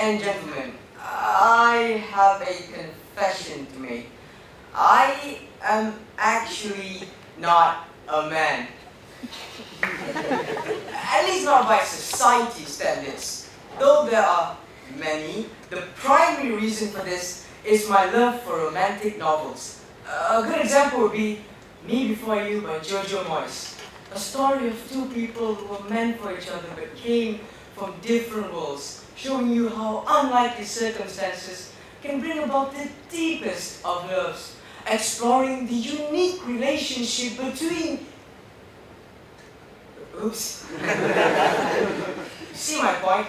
and gentlemen, I have a confession to make. I am actually not a man. At least not by society standards. Though there are many, the primary reason for this is my love for romantic novels. A good example would be Me Before You by Jojo Moyes. A story of two people who were meant for each other but came from different worlds, showing you how unlikely circumstances can bring about the deepest of loves, exploring the unique relationship between... Oops. See my point?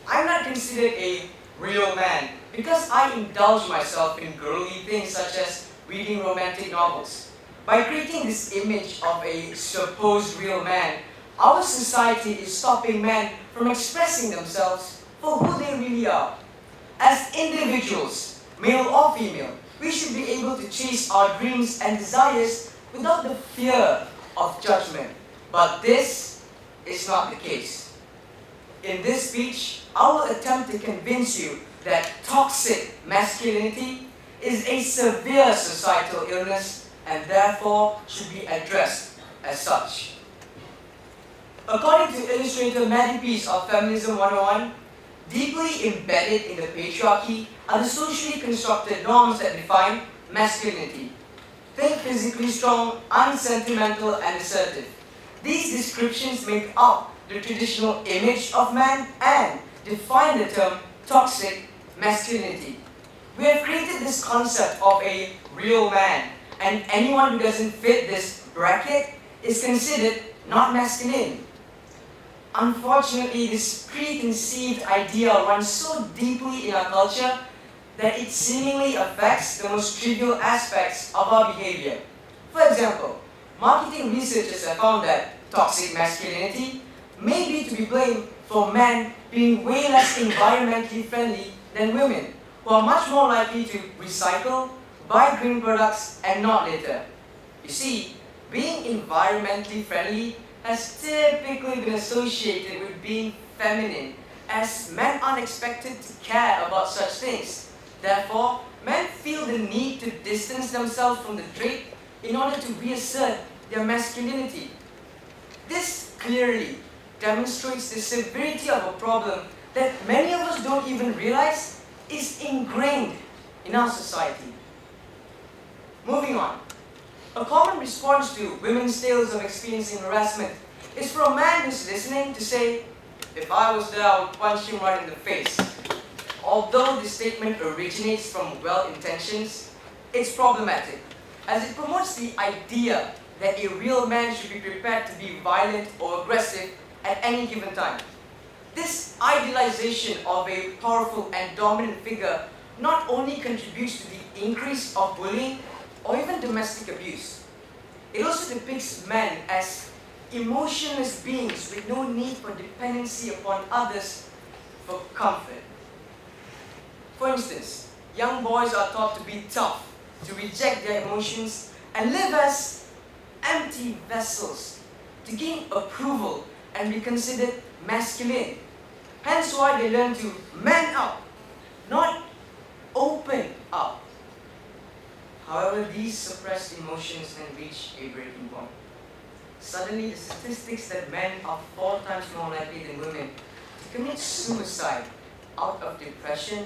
I'm not considered a real man because I indulge myself in girly things such as reading romantic novels. By creating this image of a supposed real man, our society is stopping men from expressing themselves for who they really are. As individuals, male or female, we should be able to chase our dreams and desires without the fear of judgment. But this is not the case. In this speech, I will attempt to convince you that toxic masculinity is a severe societal illness and therefore should be addressed as such. According to illustrator Maddie Peace of Feminism 101, deeply embedded in the patriarchy are the socially constructed norms that define masculinity. Think physically strong, unsentimental, and assertive. These descriptions make up the traditional image of man and define the term toxic masculinity. We have created this concept of a real man, and anyone who doesn't fit this bracket is considered not masculine. Unfortunately, this preconceived idea runs so deeply in our culture that it seemingly affects the most trivial aspects of our behavior. For example, marketing researchers have found that toxic masculinity may be to be blamed for men being way less environmentally friendly than women, who are much more likely to recycle, buy green products, and not litter. You see, being environmentally friendly has typically been associated with being feminine, as men aren't expected to care about such things. Therefore, men feel the need to distance themselves from the trait in order to reassert their masculinity. This clearly demonstrates the severity of a problem that many of us don't even realize is ingrained in our society. Moving on. A common response to women's tales of experiencing harassment is for a man who's listening to say, "If I was there, I would punch him right in the face." Although this statement originates from well-intentions, it's problematic, as it promotes the idea that a real man should be prepared to be violent or aggressive at any given time. This idealization of a powerful and dominant figure not only contributes to the increase of bullying or even domestic abuse, it also depicts men as emotionless beings with no need for dependency upon others for comfort. For instance, young boys are taught to be tough, to reject their emotions, and live as empty vessels to gain approval and be considered masculine. Hence why they learn to man up, not open up. However, these suppressed emotions then reach a breaking point. Suddenly, the statistics that men are 4 times more likely than women to commit suicide out of depression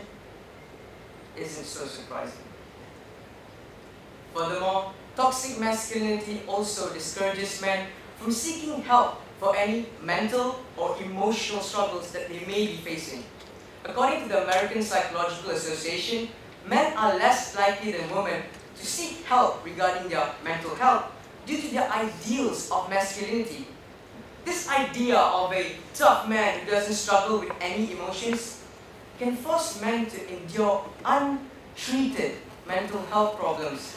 isn't so surprising. Furthermore, toxic masculinity also discourages men from seeking help for any mental or emotional struggles that they may be facing. According to the American Psychological Association, men are less likely than women to seek help regarding their mental health due to their ideals of masculinity. This idea of a tough man who doesn't struggle with any emotions can force men to endure untreated mental health problems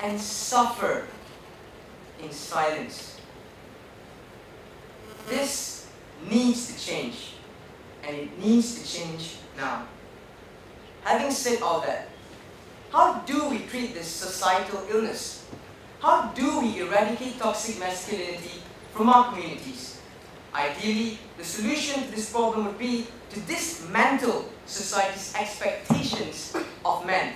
and suffer in silence. This needs to change, and it needs to change now. Having said all that, how do we treat this societal illness? How do we eradicate toxic masculinity from our communities? Ideally, the solution to this problem would be to dismantle society's expectations of men.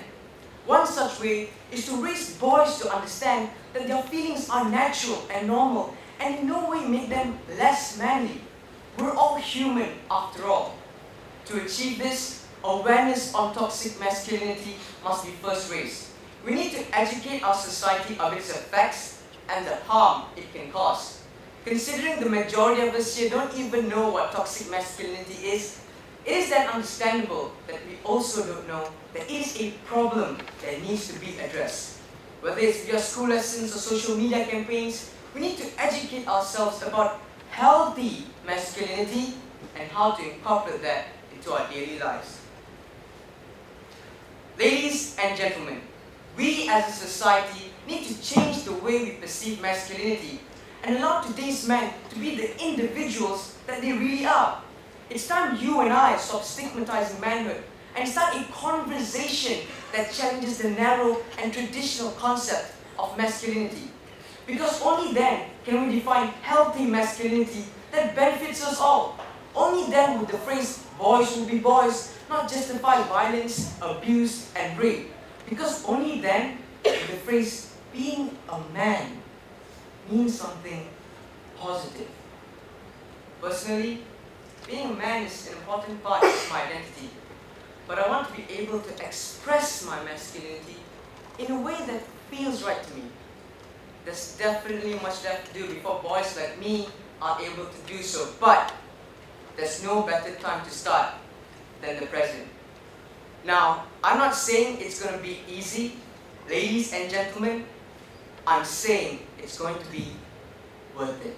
One such way is to raise boys to understand that their feelings are natural and normal and in no way make them less manly. We're all human after all. To achieve this, awareness on toxic masculinity must be first raised. We need to educate our society of its effects and the harm it can cause. Considering the majority of us here don't even know what toxic masculinity is, it is then understandable that we also don't know that it is a problem that needs to be addressed. Whether it's via school lessons or social media campaigns, we need to educate ourselves about healthy masculinity and how to incorporate that into our daily lives. Ladies and gentlemen, we as a society need to change the way we perceive masculinity and allow today's men to be the individuals that they really are. It's time you and I stop stigmatizing manhood and start a conversation that challenges the narrow and traditional concept of masculinity. Because only then can we define healthy masculinity that benefits us all. Only then would the phrase boys will be boys not justify violence, abuse, and rape. Because only then would the phrase being a man means something positive. Personally, being a man is an important part of my identity, but I want to be able to express my masculinity in a way that feels right to me. There's definitely much left to do before boys like me are able to do so, but there's no better time to start than the present. Now, I'm not saying it's going to be easy, ladies and gentlemen. I'm saying it's going to be worth it.